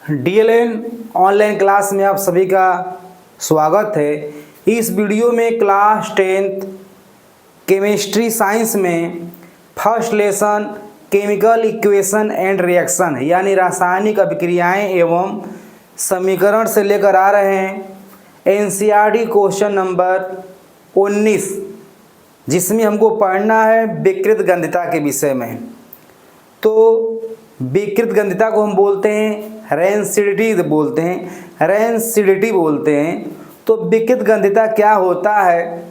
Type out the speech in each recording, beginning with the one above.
DLN online class में आप सभी का स्वागत है। इस वीडियो में क्लास 10th केमिस्ट्री साइंस में first lesson chemical equation and reaction यानी रासायनिक अभिक्रियाएं एवं समीकरण से लेकर आ रहे हैं एनसीईआरटी क्वेश्चन नंबर 19, जिसमें हमको पढ़ना है विकृत गंधिता के विषय में। तो विकृत गंधिता को हम बोलते हैं रेंसिडिटी बोलते हैं। तो विकृत गंधिता क्या होता है,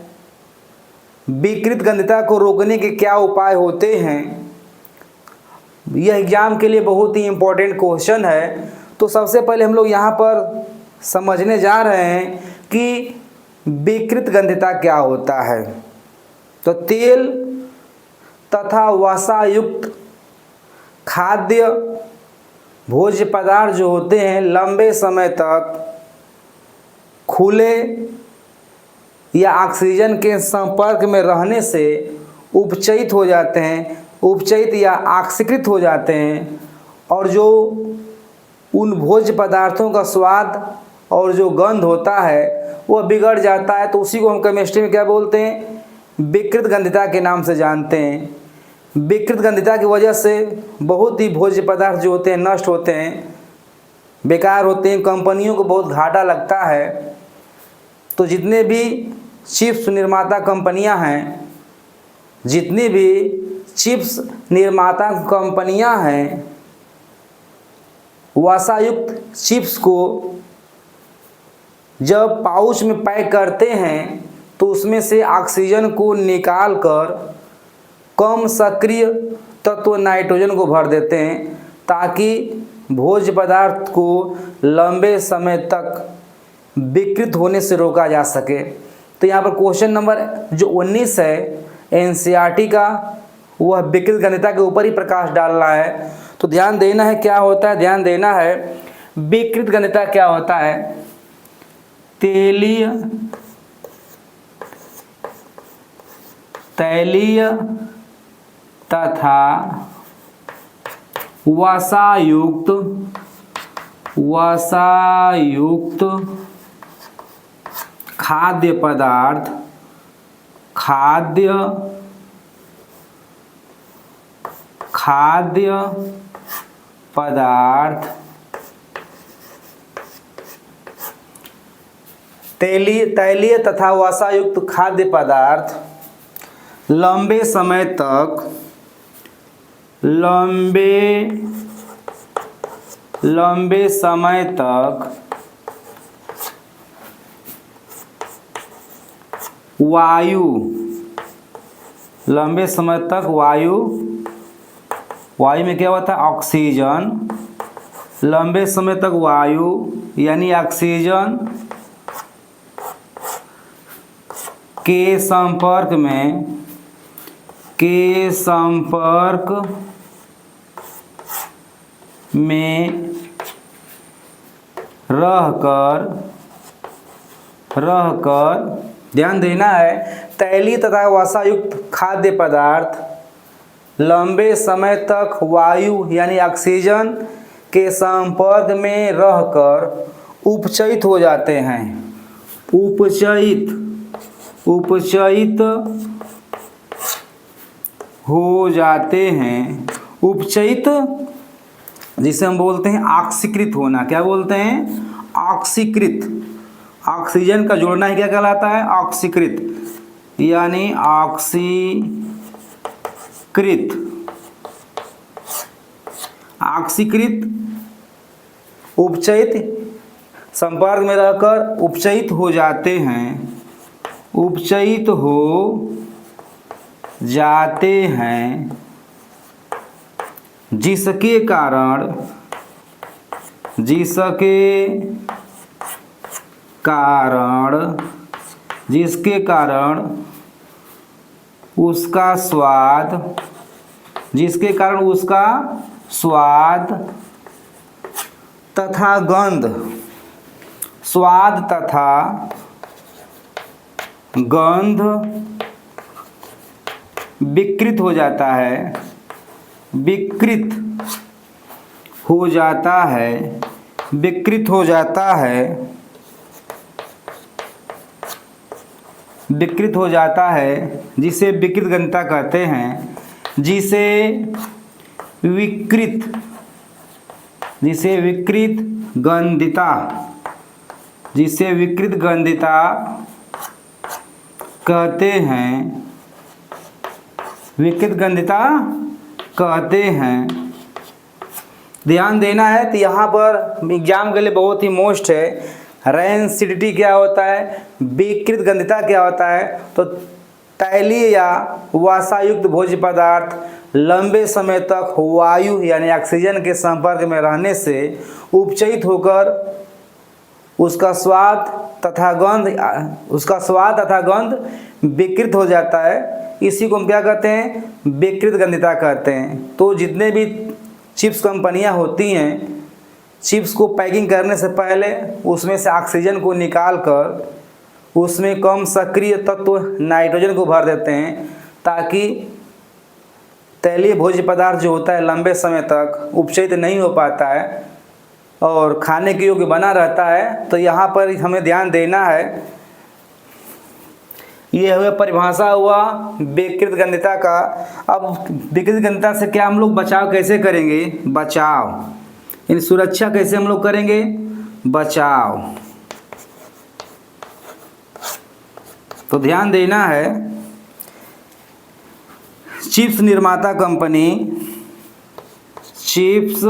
विकृत गंधिता को रोकने के क्या उपाय होते हैं, यह एग्जाम के लिए बहुत ही इम्पोर्टेंट क्वेश्चन है। तो सबसे पहले हम लोग यहाँ पर समझने जा रहे हैं कि विकृत गंधिता क्या होता है। तो तेल तथा वसायुक्त खाद्य भोज्य पदार्थ जो होते हैं लंबे समय तक खुले या ऑक्सीजन के संपर्क में रहने से उपचयित हो जाते हैं, उपचयित या ऑक्सीकृत हो जाते हैं, और जो उन भोज्य पदार्थों का स्वाद और जो गंध होता है वह बिगड़ जाता है। तो उसी को हम केमिस्ट्री में क्या बोलते हैं, विकृत गंधिता के नाम से जानते हैं। विकृत गंधिता की वजह से बहुत ही भोज्य पदार्थ जो होते हैं नष्ट होते हैं, बेकार होते हैं, कंपनियों को बहुत घाटा लगता है। तो जितने भी चिप्स निर्माता कंपनियां हैं, जितनी भी चिप्स निर्माता कंपनियां हैं, वसायुक्त चिप्स को जब पाउच में पैक करते हैं तो उसमें से ऑक्सीजन को निकाल कर कम सक्रिय तत्व नाइट्रोजन को भर देते हैं, ताकि भोज्य पदार्थ को लंबे समय तक विकृत होने से रोका जा सके। तो यहाँ पर क्वेश्चन नंबर जो 19 है एनसीईआरटी का, वह विकृत गंधिता के ऊपर ही प्रकाश डाल रहा है। तो ध्यान देना है क्या होता है, ध्यान देना है विकृत गंधिता क्या होता है। तैलीय तथा वसायुक्त खाद्य पदार्थ तैलीय तथा वसायुक्त खाद्य पदार्थ लंबे समय तक वायु में क्या होता है, ऑक्सीजन, लंबे समय तक वायु यानी ऑक्सीजन के संपर्क में रहकर ध्यान देना है, तैलीय तथा वसायुक्त खाद्य पदार्थ लंबे समय तक वायु यानी ऑक्सीजन के संपर्क में रहकर उपचयित हो जाते हैं। उपचयित हो जाते हैं। उपचयित जिसे हम बोलते हैं ऑक्सीकृत होना। क्या बोलते हैं, ऑक्सीकृत। ऑक्सीजन का जोड़ना ही क्या कहलाता है, ऑक्सीकृत, यानी ऑक्सीकृत उपचयित संपर्क में रहकर उपचयित हो जाते हैं, उपचयित हो जाते हैं, जिसके कारण उसका स्वाद तथा गंध विकृत हो जाता है, विकृत हो जाता है, विकृत हो जाता है, जिसे विकृत गंधिता कहते हैं, जिसे विकृत गंधिता, जिसे विकृत गंधिता कहते हैं, विकृत गंधिता कहते हैं। ध्यान देना है तो यहाँ पर एग्जाम के लिए बहुत ही मोस्ट है। रेंसिडिटी क्या होता है, विकृत गंधिता क्या होता है, तो तैलीय या वसायुक्त भोज्य पदार्थ लंबे समय तक वायु यानी ऑक्सीजन के संपर्क में रहने से उपचयित होकर उसका स्वाद तथा गंध विकृत हो जाता है। इसी को हम क्या कहते हैं, विकृत गंधिता कहते हैं। तो जितने भी चिप्स कंपनियां होती हैं, चिप्स को पैकिंग करने से पहले उसमें से ऑक्सीजन को निकाल कर उसमें कम सक्रिय तत्व नाइट्रोजन को भर देते हैं, ताकि तैलीय भोज्य पदार्थ जो होता है लंबे समय तक उपचयित नहीं हो पाता है और खाने के योग्य बना रहता है। तो यहाँ पर हमें ध्यान देना है। ये हुआ परिभाषा हुआ विकृत गंधिता का। अब विकृत गंधिता से क्या हम लोग बचाव कैसे करेंगे, बचाव यानी सुरक्षा कैसे हम लोग करेंगे, बचाव। तो ध्यान देना है, चिप्स निर्माता कंपनी, चिप्स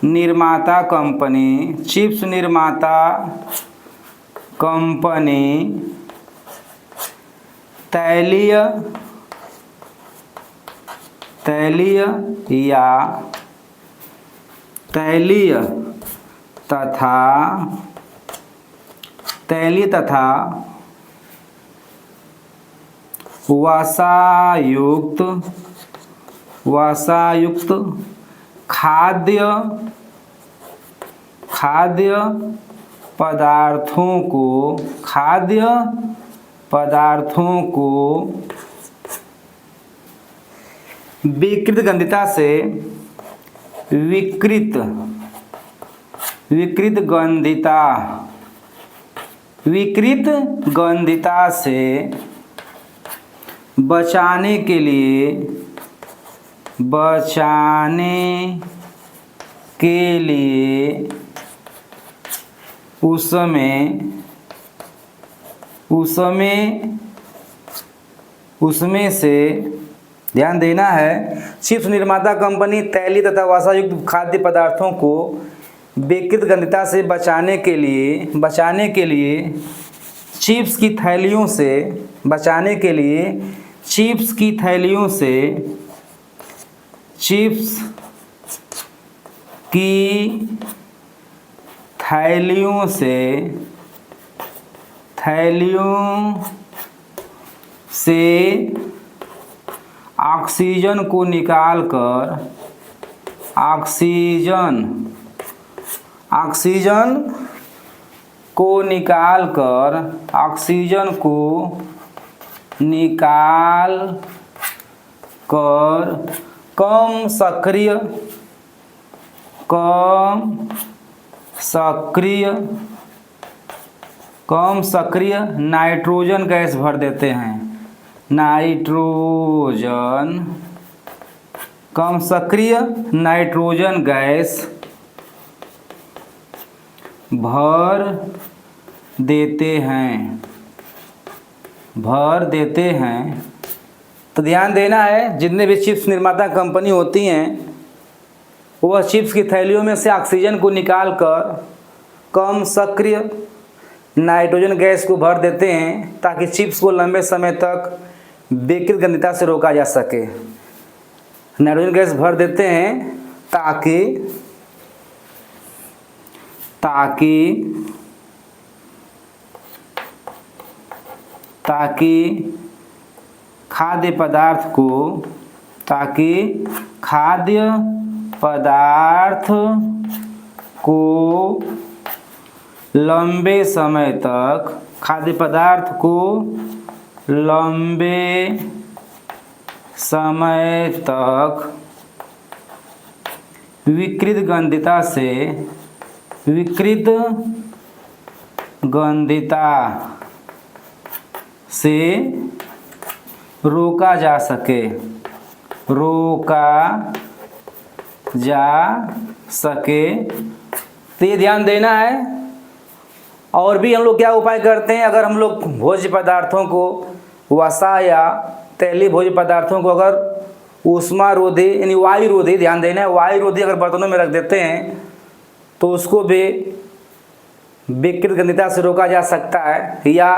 निर्माता कंपनी, चिप्स निर्माता कंपनी तैलीय तथा वसायुक्त खाद्य पदार्थों को विकृत गंधिता से विकृत गंधिता से बचाने के लिए उसमें से ध्यान देना है, चिप्स निर्माता कंपनी तैलीय तथा वसायुक्त खाद्य पदार्थों को विकृत गंधिता से बचाने के लिए चिप्स की थैलियों से ऑक्सीजन को निकालकर कम सक्रिय नाइट्रोजन गैस भर देते हैं। कम सक्रिय नाइट्रोजन गैस भर देते हैं। तो ध्यान देना है, जितने भी चिप्स निर्माता कंपनी होती हैं वह चिप्स की थैलियों में से ऑक्सीजन को निकालकर कम सक्रिय नाइट्रोजन गैस को भर देते हैं, ताकि चिप्स को लंबे समय तक विकृत गंधिता से रोका जा सके। नाइट्रोजन गैस भर देते हैं ताकि खाद्य पदार्थ को लंबे समय तक विकृत गंधिता से, विकृत गंधिता से रोका जा सके, रोका जा सके। तो ये ध्यान देना है। और भी हम लोग क्या उपाय करते हैं, अगर हम लोग भोज्य पदार्थों को, वसा या तैलीय भोज्य पदार्थों को अगर ऊष्मा रोधी यानी वायु रोधी, ध्यान देना है, वायु रोधी अगर बर्तनों में रख देते हैं तो उसको भी विकृत गंधिता से रोका जा सकता है। या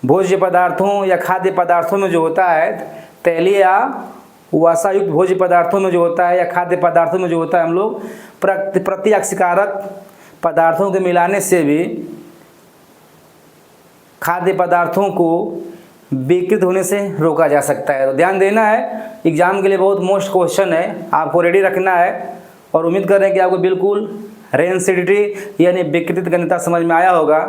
भोज्य पदार्थों या खाद्य पदार्थों में जो होता है, तैलीय या वसायुक्त भोज्य पदार्थों में जो होता है या खाद्य पदार्थों में जो होता है, हम लोग प्रतिऑक्सीकारक पदार्थों के मिलाने से भी खाद्य पदार्थों को विकृत होने से रोका जा सकता है। तो ध्यान देना है, एग्जाम के लिए बहुत मोस्ट क्वेश्चन है, आपको रेडी रखना है। और उम्मीद कर रहे हैं कि आपको बिल्कुल रेंसिडिटी यानी विकृत गंधिता समझ में आया होगा।